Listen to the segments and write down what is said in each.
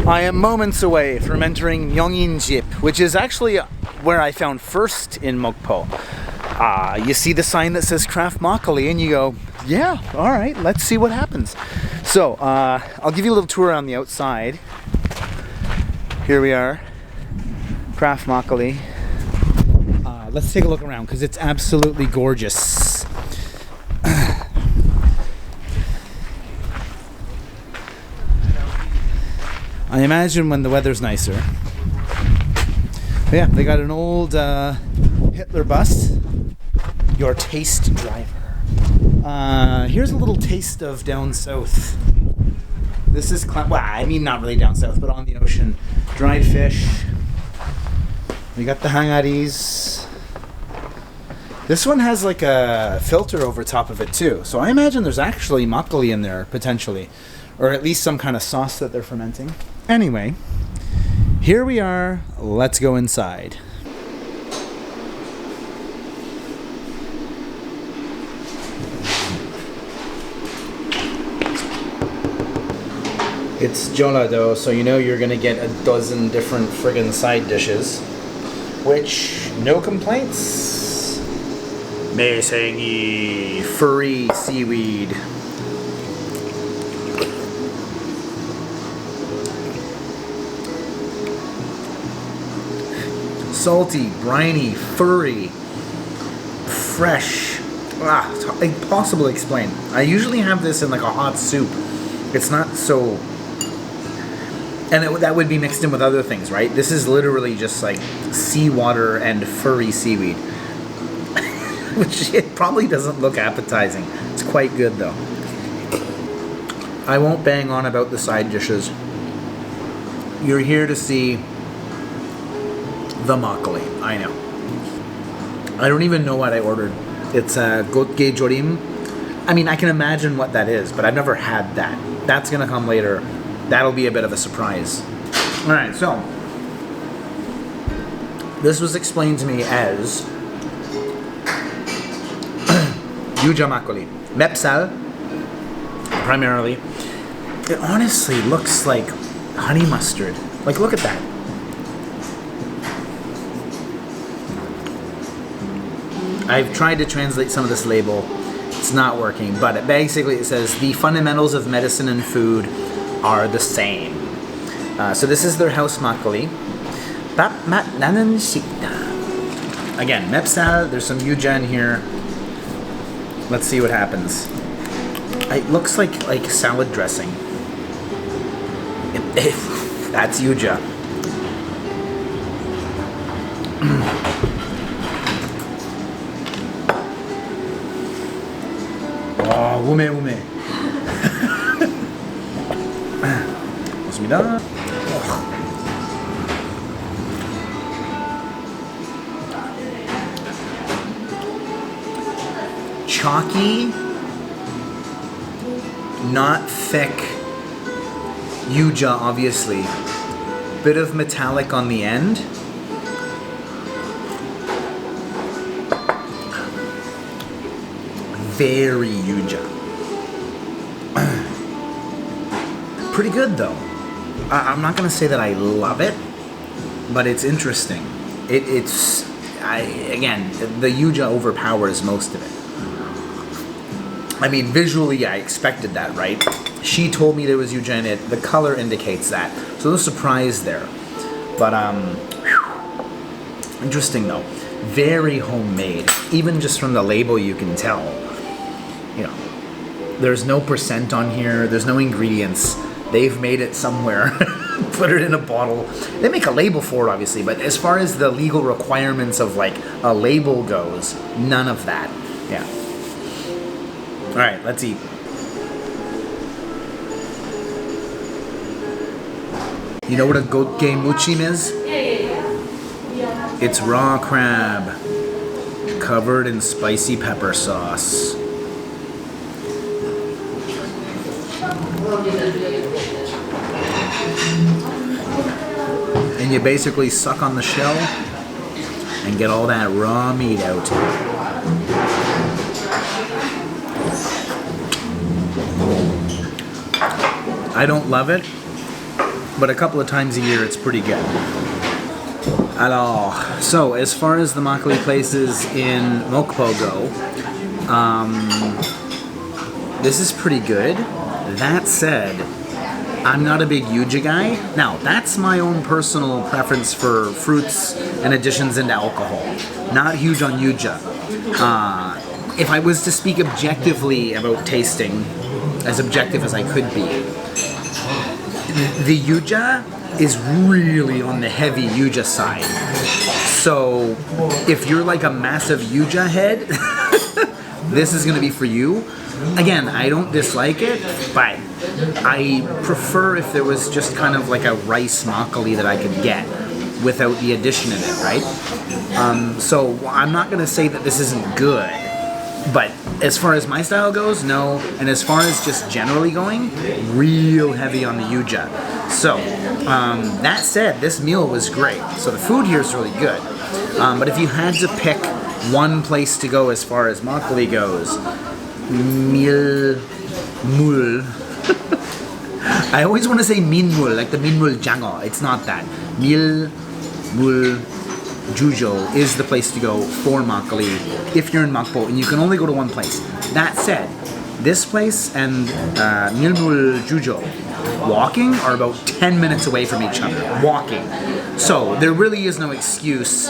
I am moments away from entering Myeonginjip, which is actually where I found first in Mokpo. You see the sign that says craft makgeolli and you go, yeah, alright, let's see what happens. So, I'll give you a little tour on the outside. Here we are, craft makgeolli. Let's take a look around because it's absolutely gorgeous. I imagine when the weather's nicer. But yeah, they got an old Hitler bus. Your taste driver. Here's a little taste of down south. This is, well, I mean not really down south, but on the ocean. Dried fish. We got the hangaris. This one has like a filter over top of it too. So I imagine there's actually makgeolli in there, potentially. Or at least some kind of sauce that they're fermenting. Anyway, here we are. Let's go inside. It's jeolado, so you know you're gonna get a dozen different friggin' side dishes. Which, no complaints. Mesengi, furry seaweed. Salty, briny, furry, fresh. It's impossible to explain. I usually have this in like a hot soup. It's not so... And that would be mixed in with other things, right? This is literally just like seawater and furry seaweed. Which it probably doesn't look appetizing. It's quite good though. I won't bang on about the side dishes. You're here to see the makgeolli. I know. I don't even know what I ordered. It's gotge jorim. I mean, I can imagine what that is, but I've never had that. That's gonna come later. That'll be a bit of a surprise. Alright, so this was explained to me as Yuja makgeolli. Mepsal, primarily. It honestly looks like honey mustard. Like, look at that. I've tried to translate some of this label. It's not working, but it says the fundamentals of medicine and food are the same. So this is their house makgeolli. Again, mepsal, there's some yuja in here. Let's see what happens. It looks like salad dressing. That's yuja. Oh, ume. 좋습니다. Chalky, not thick yuja, obviously. Bit of metallic on the end. Very yuja. Pretty good though. I'm not gonna say that I love it, but it's interesting. Again, the yuja overpowers most of it. I mean, visually, I expected that, right? She told me there was yuja in it. The color indicates that, so no surprise there. But interesting though. Very homemade. Even just from the label, you can tell. You know, there's no percent on here. There's no ingredients. They've made it somewhere, put it in a bottle. They make a label for it, obviously, but as far as the legal requirements of like a label goes, none of that. Yeah. All right, let's eat. You know what a gotge muchim is? It's raw crab covered in spicy pepper sauce. And you basically suck on the shell and get all that raw meat out. I don't love it. but a couple of times a year it's pretty good. Alors, so as far as the makgeolli places in Mokpo go, this is pretty good. That said, I'm not a big Yuja guy. Now, that's my own personal preference for fruits and additions into alcohol. Not huge on Yuja. If I was to speak objectively about tasting, as objective as I could be, the Yuja is really on the heavy Yuja side. So, if you're like a massive Yuja head, this is going to be for you. Again, I don't dislike it, but I prefer if there was just kind of like a rice makgeolli that I could get without the addition in it, right? So I'm not going to say that this isn't good, but as far as my style goes, no. And as far as just generally going, real heavy on the Yuja. So, that said, this meal was great. So the food here is really good. But if you had to pick one place to go as far as makgeolli goes, Milmul. I always want to say Minmul, like the Minmul Jango. It's not that. Milmul Jujo is the place to go for makgeolli if you're in Mokpo, and you can only go to one place. That said, this place and Milmul Jujo walking are about 10 minutes away from each other. Walking. So there really is no excuse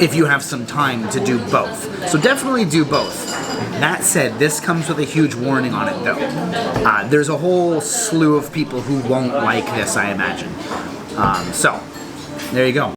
if you have some time to do both. So definitely do both. That said, this comes with a huge warning on it though. There's a whole slew of people who won't like this, I imagine. So, there you go.